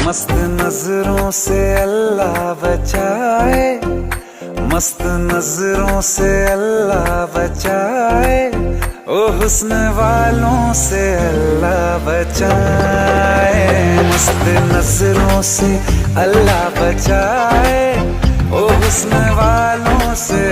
मस्त नजरों से अल्लाह बचाए, मस्त नजरों से अल्लाह बचाए, ओ हुस्न वालों से अल्लाह बचाए। मस्त नजरों से अल्लाह बचाए, ओ हुस्न वालों से